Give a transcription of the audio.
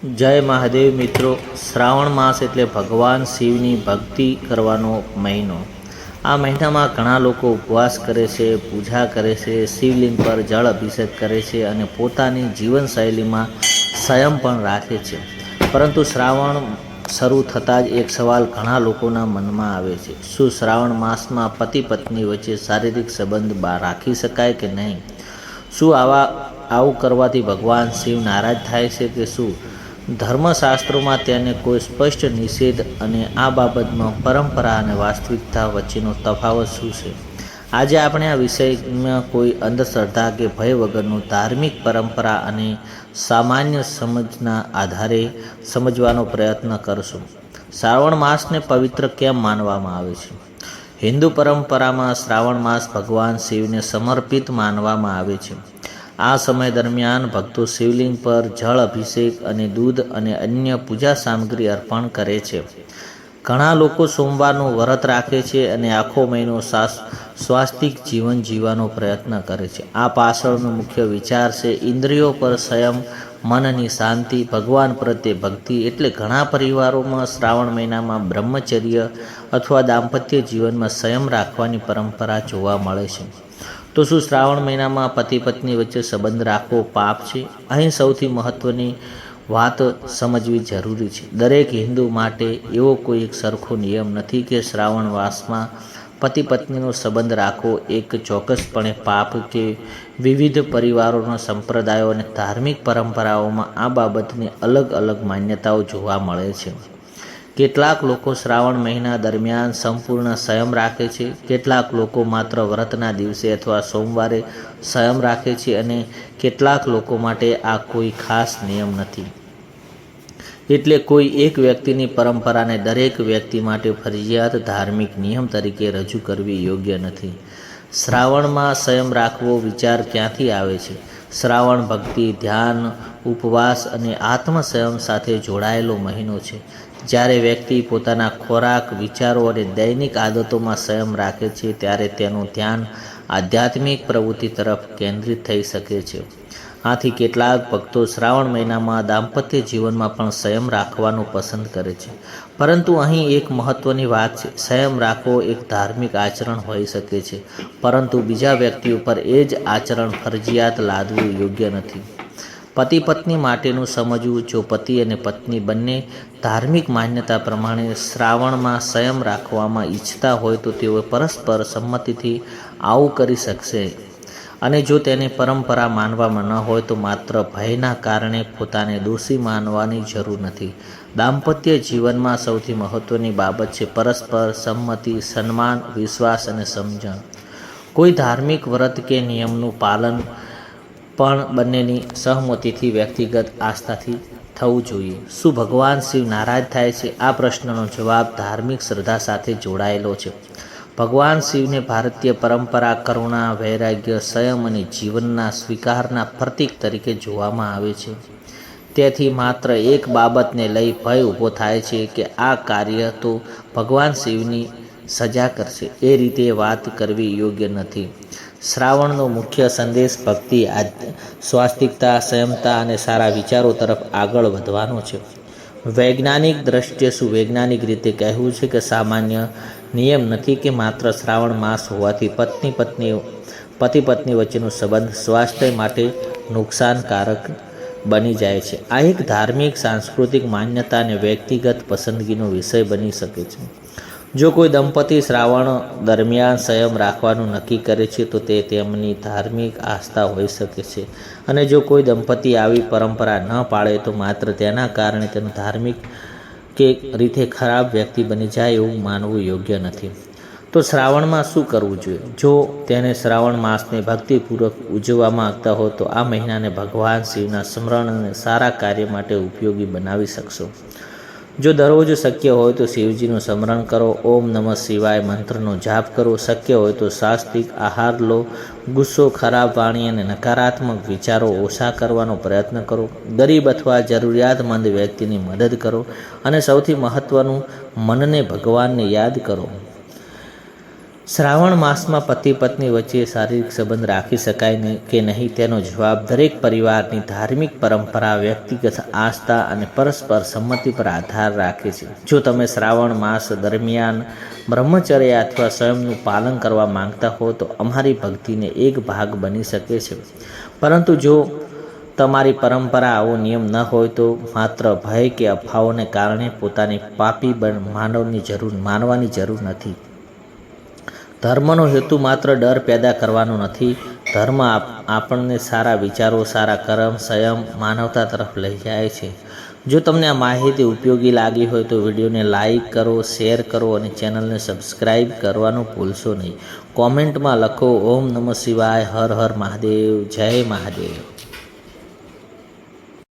જય મહાદેવ મિત્રો, શ્રાવણ માસ એટલે ભગવાન શિવની ભક્તિ કરવાનો મહિનો। આ મહિનામાં ઘણા લોકો ઉપવાસ કરે છે, પૂજા કરે છે, શિવલિંગ પર જળ અભિષેક કરે છે અને પોતાની જીવનશૈલીમાં સંયમ પણ રાખે છે। પરંતુ શ્રાવણ શરૂ થતાં જ એક સવાલ ઘણા લોકોના મનમાં આવે છે, શું શ્રાવણ માસમાં પતિ પત્ની વચ્ચે શારીરિક સંબંધ રાખી શકાય કે નહીં? શું આવું કરવાથી ભગવાન શિવ નારાજ થાય છે કે શું? ધર્મશાસ્ત્રોમાં તેને કોઈ સ્પષ્ટ નિષેધ અને આ બાબતમાં પરંપરા અને વાસ્તવિકતા વચ્ચેનો તફાવત શું છે? આજે આપણે આ વિષયમાં કોઈ અંધશ્રદ્ધા કે ભય વગરનું ધાર્મિક પરંપરા અને સામાન્ય સમજના આધારે સમજવાનો પ્રયત્ન કરશું। શ્રાવણ માસને પવિત્ર કેમ માનવામાં આવે છે? હિન્દુ પરંપરામાં શ્રાવણ માસ ભગવાન શિવને સમર્પિત માનવામાં આવે છે। આ સમય દરમિયાન ભક્તો શિવલિંગ પર જળ અભિષેક અને દૂધ અને અન્ય પૂજા સામગ્રી અર્પણ કરે છે। ઘણા લોકો સોમવારનું વ્રત રાખે છે અને આખો મહિનો સ્વાસ્તિક જીવન જીવવાનો પ્રયત્ન કરે છે। આ પાછળનો મુખ્ય વિચાર છે ઇન્દ્રિયો પર સંયમ, મનની શાંતિ, ભગવાન પ્રત્યે ભક્તિ। એટલે ઘણા પરિવારોમાં શ્રાવણ મહિનામાં બ્રહ્મચર્ય અથવા દાંપત્ય જીવનમાં સંયમ રાખવાની પરંપરા જોવા મળે છે। તો શું શ્રાવણ મહિનામાં પતિ પત્ની વચ્ચે સંબંધ રાખવો પાપ છે? અહીં સૌથી મહત્ત્વની વાત સમજવી જરૂરી છે। દરેક હિન્દુ માટે એવો કોઈ એક સરખો નિયમ નથી કે શ્રાવણ માસમાં પતિ પત્નીનો સંબંધ રાખવો એક ચોક્કસપણે પાપ કે વિવિધ પરિવારોના સંપ્રદાયો અને ધાર્મિક પરંપરાઓમાં આ બાબતની અલગ અલગ માન્યતાઓ જોવા મળે છે। કેટલાક લોકો શ્રાવણ મહિના દરમિયાન સંપૂર્ણ સંયમ રાખે છે, કેટલાક લોકો માત્ર વ્રતના દિવસે અથવા સોમવારે સંયમ રાખે છે અને કેટલાક લોકો માટે આ કોઈ ખાસ નિયમ નથી। એટલે કોઈ એક વ્યક્તિની પરંપરાને દરેક વ્યક્તિ માટે ફરજિયાત ધાર્મિક નિયમ તરીકે રજૂ કરવી યોગ્ય નથી। શ્રાવણમાં સંયમ રાખવો વિચાર ક્યાંથી આવે છે? શ્રાવણ ભક્તિ, ધ્યાન, ઉપવાસ અને આત્મસંયમ સાથે જોડાયેલો મહિનો છે। જ્યારે વ્યક્તિ પોતાના ખોરાક, વિચારો અને દૈનિક આદતોમાં સંયમ રાખે છે ત્યારે તેનું ધ્યાન આધ્યાત્મિક પ્રવૃત્તિ તરફ કેન્દ્રિત થઈ શકે છે। આથી કેટલાક ભક્તો શ્રાવણ મહિનામાં દાંપત્ય જીવનમાં પણ સંયમ રાખવાનું પસંદ કરે છે। પરંતુ અહીં એક મહત્ત્વની વાત છે, સંયમ રાખવો એક ધાર્મિક આચરણ હોઈ શકે છે, પરંતુ બીજા વ્યક્તિ ઉપર એ જ આચરણ ફરજિયાત લાદવું યોગ્ય નથી। પતિ પત્ની માટેનું સમજવું: જો પતિ અને પત્ની બંને ધાર્મિક માન્યતા પ્રમાણે શ્રાવણમાં સંયમ રાખવામાં ઈચ્છતા હોય તો તેઓ પરસ્પર સંમતિથી આવું કરી શકશે અને જો તેને પરંપરા માનવામાં ન હોય તો માત્ર ભયના કારણે પોતાને દોષી માનવાની જરૂર નથી। દાંપત્ય જીવનમાં સૌથી મહત્ત્વની બાબત છે પરસ્પર સંમતિ, સન્માન, વિશ્વાસ અને સમજણ। કોઈ ધાર્મિક વ્રત કે નિયમનું પાલન પણ બંનેની સહમતિથી, વ્યક્તિગત આસ્થાથી થવું જોઈએ। શું ભગવાન શિવ નારાજ થાય છે? આ પ્રશ્નનો જવાબ ધાર્મિક શ્રદ્ધા સાથે જોડાયેલો છે। ભગવાન શિવને ભારતીય પરંપરા કરુણા, વૈરાગ્ય, સંયમ અને જીવનના સ્વીકારના પ્રતીક તરીકે જોવામાં આવે છે। તેથી માત્ર એક બાબતને લઈ ભય ઊભો થાય છે કે આ કાર્ય તો ભગવાન શિવની સજા કરશે, એ રીતે વાત કરવી યોગ્ય નથી। શ્રાવણનો મુખ્ય સંદેશ ભક્તિ, સ્વાસ્તિકતા, સંયમતા અને સારા વિચારો તરફ આગળ વધવાનો છે। વૈજ્ઞાનિક દ્રષ્ટિએ શું? વૈજ્ઞાનિક રીતે કહેવું છે કે સામાન્ય નિયમ નથી કે માત્ર શ્રાવણ માસ હોવાથી પતિ પત્ની વચ્ચેનો સંબંધ સ્વાસ્થ્ય માટે નુકસાનકારક બની જાય છે। આ એક ધાર્મિક, સાંસ્કૃતિક માન્યતા અને વ્યક્તિગત પસંદગીનો વિષય બની શકે છે। જો કોઈ દંપતી શ્રાવણ દરમિયાન સંયમ રાખવાનું નક્કી કરે છે તો તે તેમની ધાર્મિક આસ્થા હોઈ શકે છે અને જો કોઈ દંપતી આવી પરંપરા ન પાળે તો માત્ર તેના કારણે તેનું ધાર્મિક કે રીતે ખરાબ વ્યક્તિ બની જાય એવું માનવું યોગ્ય નથી। તો શ્રાવણમાં શું કરવું જોઈએ? જો તેને શ્રાવણ માસને ભક્તિપૂર્વક ઉજવવા માંગતા હો તો આ મહિનાને ભગવાન શિવના સ્મરણ અને સારા કાર્ય માટે ઉપયોગી બનાવી શકશો। જો દરરોજ શક્ય હોય તો શિવજીનું સ્મરણ કરો, ઓમ નમઃ શિવાય મંત્રનો જાપ કરો, શક્ય હોય તો સાત્વિક આહાર લો, ગુસ્સો, ખરાબ વાણી અને નકારાત્મક વિચારો ઓછા કરવાનો પ્રયત્ન કરો, ગરીબ અથવા જરૂરિયાતમંદ વ્યક્તિની મદદ કરો અને સૌથી મહત્ત્વનું, મનને ભગવાનને યાદ કરો। શ્રાવણ માસમાં પતિ પત્ની વચ્ચે શારીરિક સંબંધ રાખી શકાય કે નહીં તેનો જવાબ દરેક પરિવારની ધાર્મિક પરંપરા, વ્યક્તિગત આસ્થા અને પરસ્પર સંમતિ પર આધાર રાખે છે. જો તમે શ્રાવણ માસ દરમિયાન બ્રહ્મચર્ય અથવા સંયમનું પાલન કરવા માંગતા હો તો અમારી ભક્તિને એક ભાગ બની શકે છે. પરંતુ જો તમારી પરંપરા આવો નિયમ ન હોય તો માત્ર ભય કે અફવાઓને કારણે પોતાને પાપી માનવાની જરૂર નથી. ધર્મનો હેતુ માત્ર ડર પેદા કરવાનો નથી. ધર્મ આપણને સારા વિચારો, સારા કર્મ, સંયમ, માનવતા તરફ લઈ જાય છે. જો તમને આ માહિતી ઉપયોગી લાગી હોય તો વિડીયોને લાઈક કરો, શેર કરો અને ચેનલને સબસ્ક્રાઈબ કરવાનું ભૂલશો નહીં. કોમેન્ટમાં લખો ઓમ નમઃ શિવાય, હર હર મહાદેવ, જય મહાદેવ.